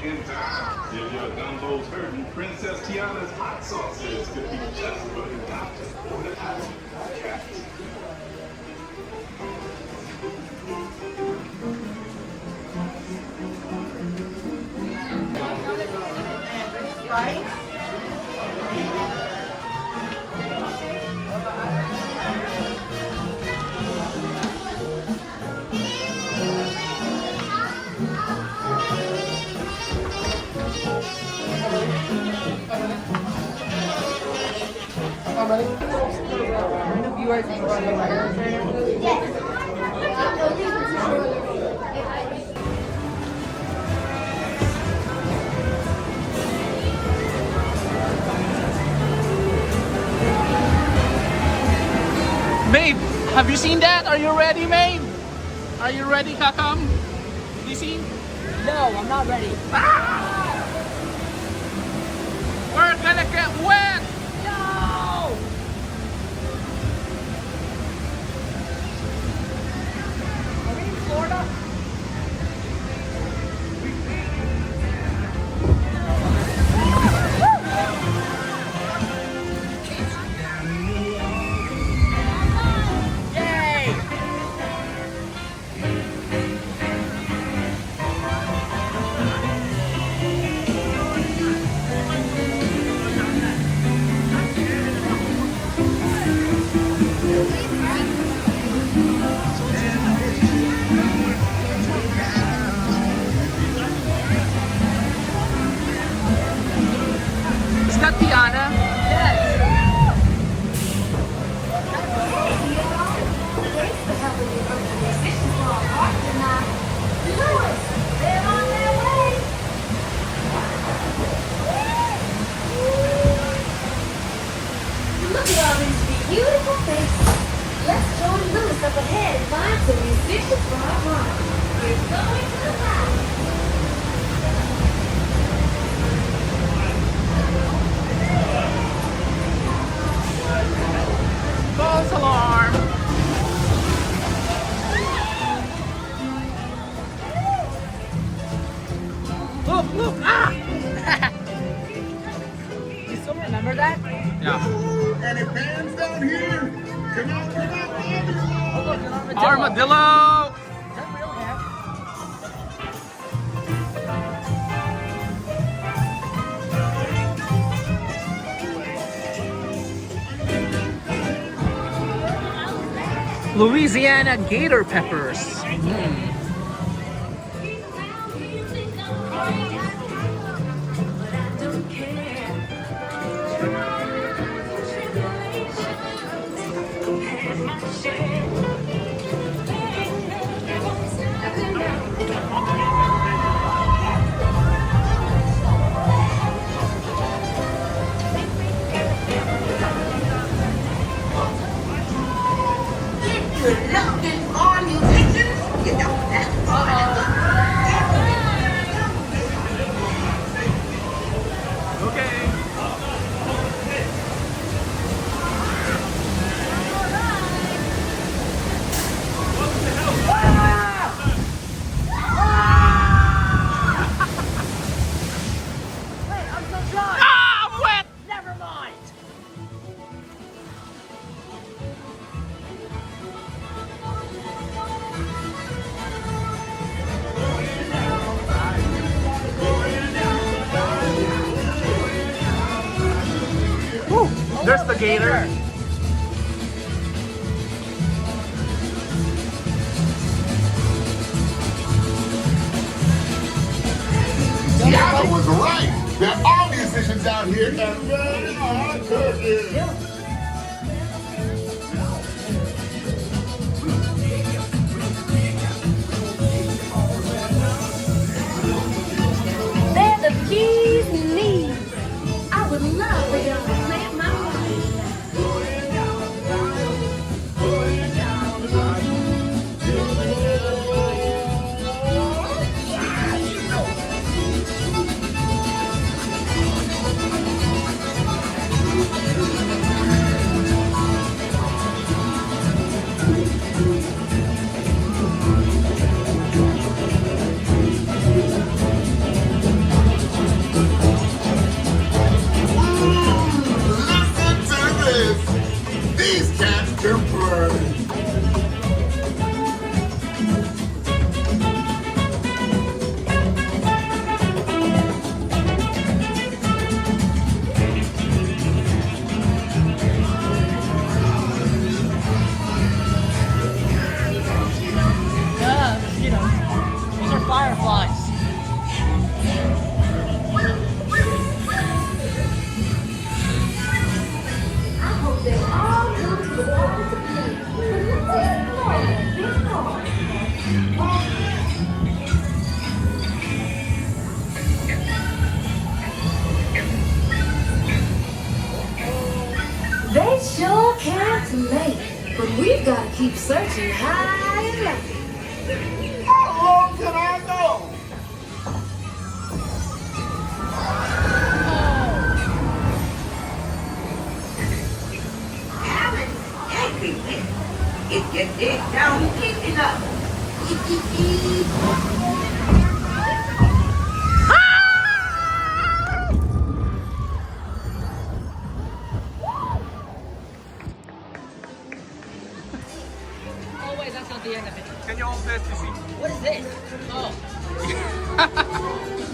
in town. If your gumbo's hurting, Princess Tiana's hot sauces could be just what you got for the cat. Right? You are saying Babe, have you seen that? Are you ready, babe? Are you ready, Kakam? You see? no, I'm not ready. Ah! We're gonna get wet! No! Are we in Florida? Yay! Is that Tiana? Look at all these beautiful faces. Let's join Lewis up ahead and find some musicians for our run. We're going to the light. False alarm! Look, look! Ah! You still remember that? Yeah. And it fans down here. Come on, come on, Oh, look, an armadillo. Armadillo! Is that real hair? Louisiana gator peppers. Okay. Wait, I'm so dry. Ah, I'm wet! Never mind. Woo, there's the gator. Tiana was right. There are musicians out here and they are cooking. They're the bees knees. I would love for them to plant my life. gotta keep searching high and low. How long can I go? Talent everywhere. If you dig down deep enough. Oh wait, that's not the end of it. Can you hold this to see? What is this? Oh.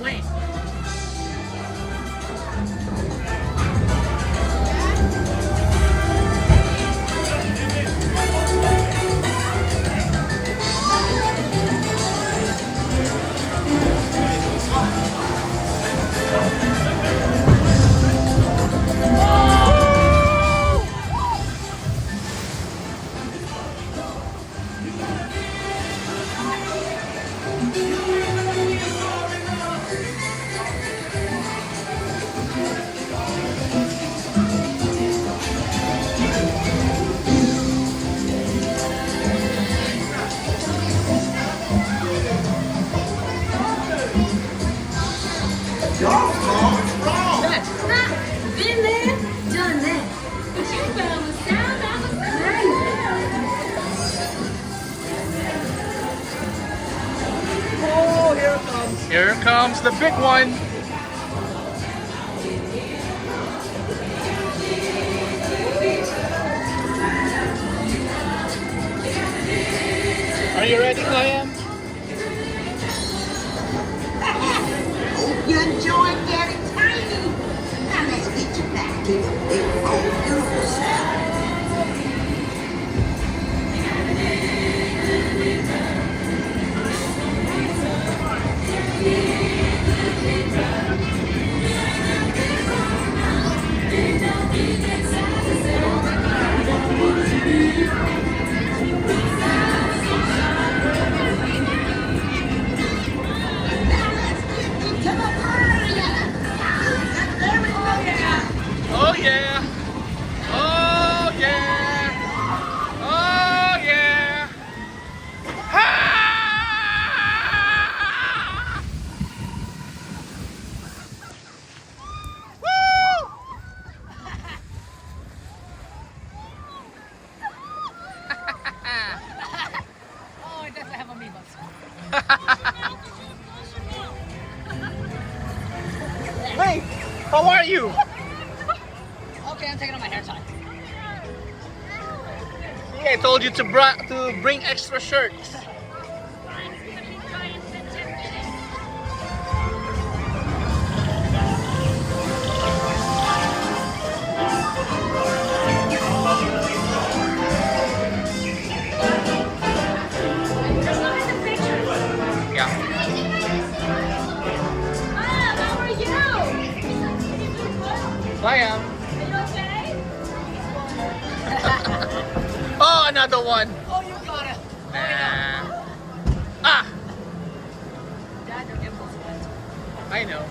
Wait. Been there, done that. But you found the sound I was craving. Oh, here it comes. Here comes the big one. Are you ready, Clam? Hope you enjoyed getting tiny. Now let's get you back to the big old beautiful self. Now let's get into the party. Oh yeah! Oh yeah! Oh yeah! Ha! Woo! Oh, it doesn't have amoebas. Hey, how are you? Okay, I'm taking off my hair tie. See, I told you to bring extra shirts. Yeah. How are you? I am. Are you okay? Oh, another one. Oh, you got it. Nah. Ah, Dad, your impulse went. I know.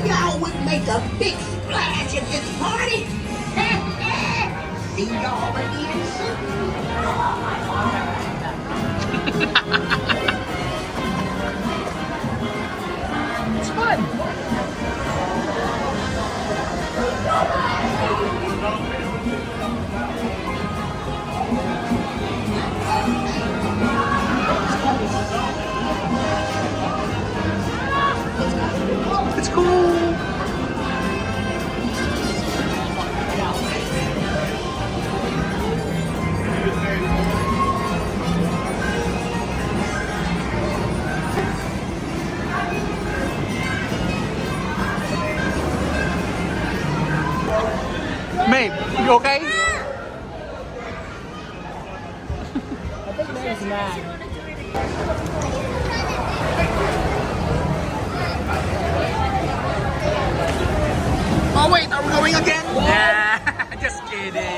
Y'all would make a big splash at this party. See y'all again soon. It's fun. Maeve, you okay? I think Maeve's mad. Oh wait, are we going again? Yeah, just kidding.